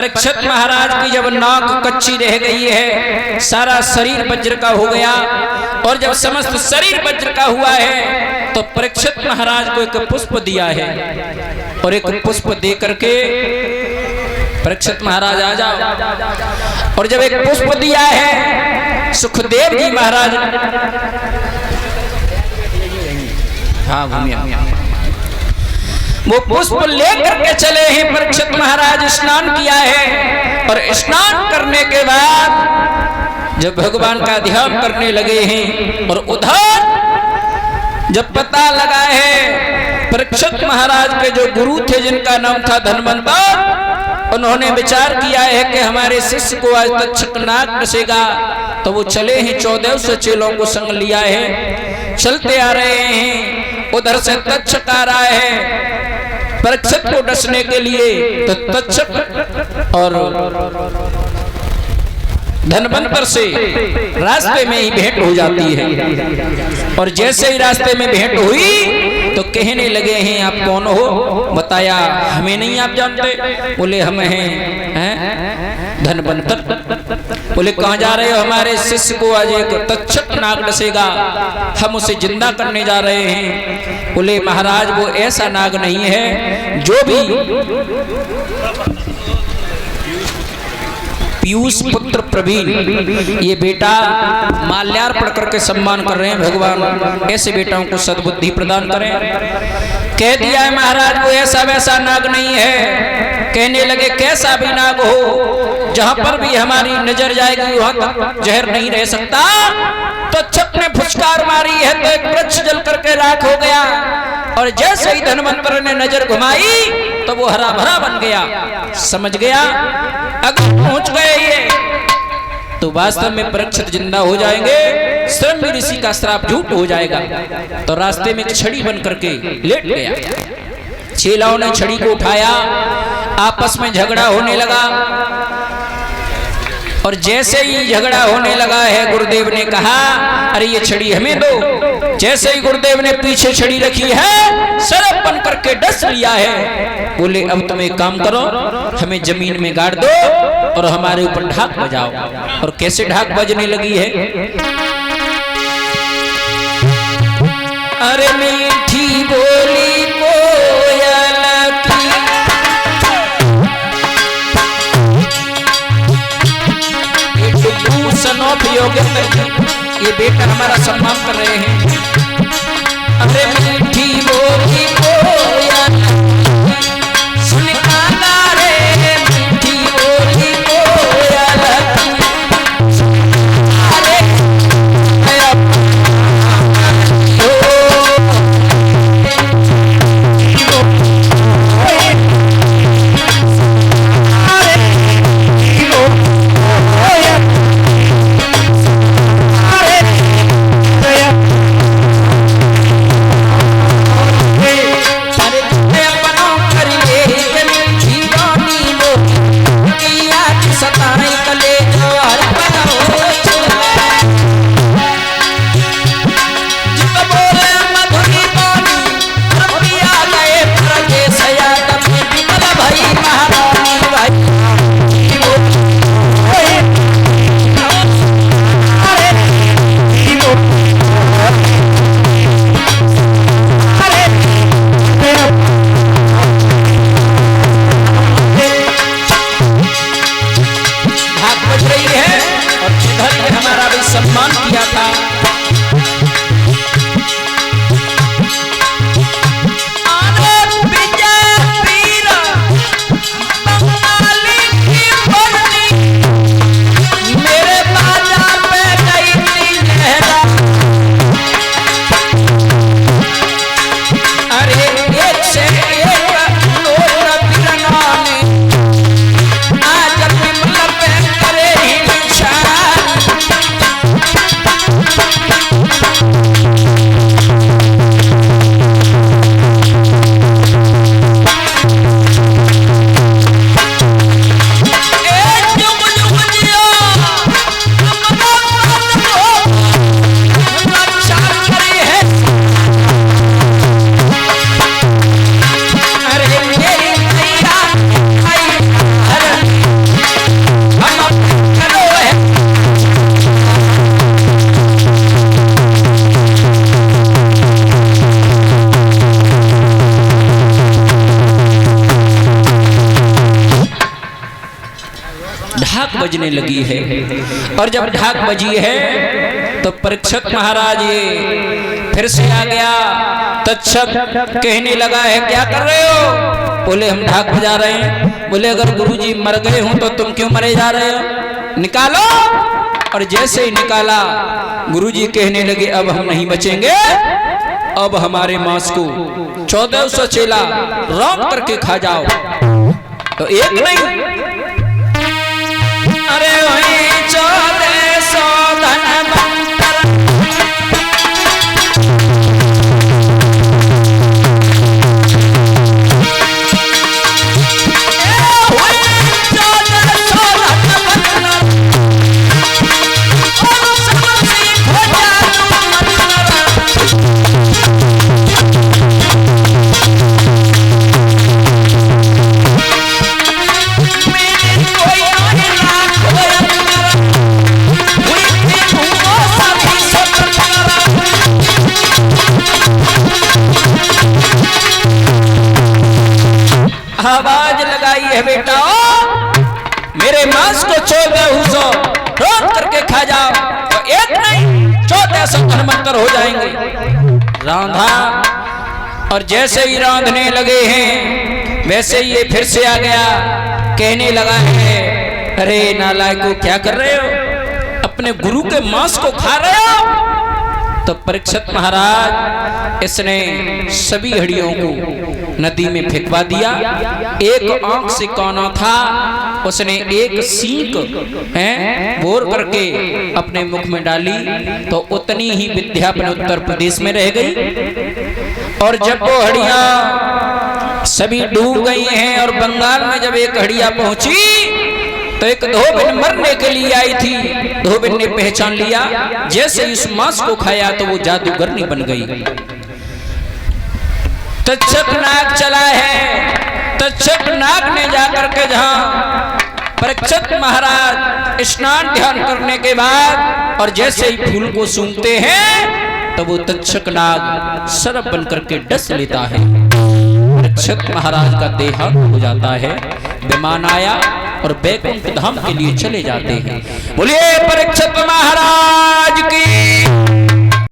परीक्षित महाराज की जब नाक कच्ची रह गई है, सारा शरीर वज्र का हो गया, और जब समस्त शरीर वज्र का हुआ है तो परीक्षित महाराज को एक पुष्प दिया है, और एक पुष्प दे करके परीक्षित महाराज आ जाओ। और जब एक पुष्प दिया है सुखदेव जी महाराज, हाँ घूमिए, वो पुष्प लेकर के चले हैं। परीक्षित महाराज स्नान किया है, और स्नान करने के बाद जब भगवान का ध्यान करने लगे हैं, और उधर जब पता लगा है परीक्षित महाराज के जो गुरु थे जिनका नाम था धनवंतर, उन्होंने विचार किया है कि हमारे शिष्य को आज तक्षक नाग डसेगा, तो वो चले हैं 1400 चेलों को संग लिया है, चलते आ रहे हैं। उधर से तक्षक आ रहा है परीक्षित को डसने के लिए, तो तक्षक और धनवंतर से रास्ते में ही भेंट हो जाती है। और जैसे ही रास्ते में भेंट हुई तो कहने लगे हैं आप कौन हो? बताया हमें नहीं आप जानते। बोले हम हैं धनवंतर। बोले कहाँ जा रहे हो? हमारे शिष्य को आज एक तक्षक नाग डसेगा, हम उसे जिंदा करने जा रहे हैं। बोले महाराज वो ऐसा नाग नहीं है, जो भी पीयूष पुत्र प्रवीण, ये बेटा माल्यार्पण करके सम्मान कर रहे हैं भगवान, ऐसे बेटाओं को सद्बुद्धि प्रदान करें। कह दिया है महाराज वो ऐसा वैसा नाग नहीं है। कहने लगे कैसा भी नाग हो, जहां पर भी हमारी नजर जाएगी वहां तक जहर नहीं रह सकता। तो तक्षक ने फुचकार मारी है तो एक वृक्ष जल करके राख हो गया, और जैसे ही धनवंतर ने नजर घुमाई तो वो हरा भरा बन गया। समझ गया अगर पहुंच गए ये तो वास्तव में परीक्षित जिंदा हो जाएंगे, श्रम ऋषि का श्राप झूठ हो जाएगा। तो रास्ते में एक छड़ी बन करके लेट गया। चेलाओं ने छड़ी को उठाया, आपस में झगड़ा होने लगा, और जैसे ही झगड़ा होने लगा है गुरुदेव ने कहा अरे ये छड़ी हमें दो। जैसे ही गुरुदेव ने पीछे छड़ी रखी है, सरप बन करके डस लिया है। बोले अब तुम एक काम करो, हमें जमीन में गाड़ दो और हमारे ऊपर ढाक बजाओ। और कैसे ढाक बजने लगी है? अरे मीठी बोली कोयल की, ये बेटा हमारा सम्मान कर रहे हैं। अरे मीठी बोली कोयल सुन काला रे, मीठी बोली कोयल सम्मान किया था। ढाक बजने लगी है। और जब ढाक बजी है तो परीक्षित महाराज ये फिर से आ गया। तक्षक कहने लगा है क्या कर रहे हो? बोले हम ढाक बजा रहे हैं। बोले अगर गुरुजी मर गए हों तो तुम क्यों मरे जा रहे हो? निकालो। और जैसे ही निकाला गुरुजी कहने लगे अब हम नहीं बचेंगे, अब हमारे मांस को 1400 चेला रौंद करके खा जाओ। तो एक नहीं, अरे वही 1400 धनवंतर आवाज लगाई है बेटा, मेरे मांस को 1400 रौंद करके खा जाओ। तो एक नहीं 1400 धनवंतर हो जाएंगे। रांधा और जैसे ही रांधने लगे हैं वैसे ही ये फिर से आ गया। कहने लगा है अरे नालायकों क्या कर रहे हो? अपने गुरु के मांस को खा रहे हो? तो परीक्षित महाराज इसने सभी हड्डियों को नदी में फेंकवा दिया। एक आंख से कौना था, उसने एक सींग बोर करके अपने मुख में डाली तो उतनी ही विद्या अपने उत्तर प्रदेश में रह गई। और जब वो हड्डियां सभी डूब गई हैं और बंगाल में जब एक हड्डियां पहुंची तो एक धोबिन मरने के लिए आई थी। धोबिन ने पहचान लिया, जैसे इस मांस को खाया तो वो जादूगरनी बन गई। तक्षक नाग चला है। तक्षक नाग ने जाकर के जहां परीक्षित महाराज स्नान ध्यान करने के बाद और जैसे ही फूल को सूंघते हैं तो वो तक्षक नाग सर्प बन करके डस लेता है। परीक्षित महाराज का देहांत हो जाता है। विमान आया और बैकुंठ धाम के लिए चले जाते हैं। बोलिए परीक्षित महाराज की।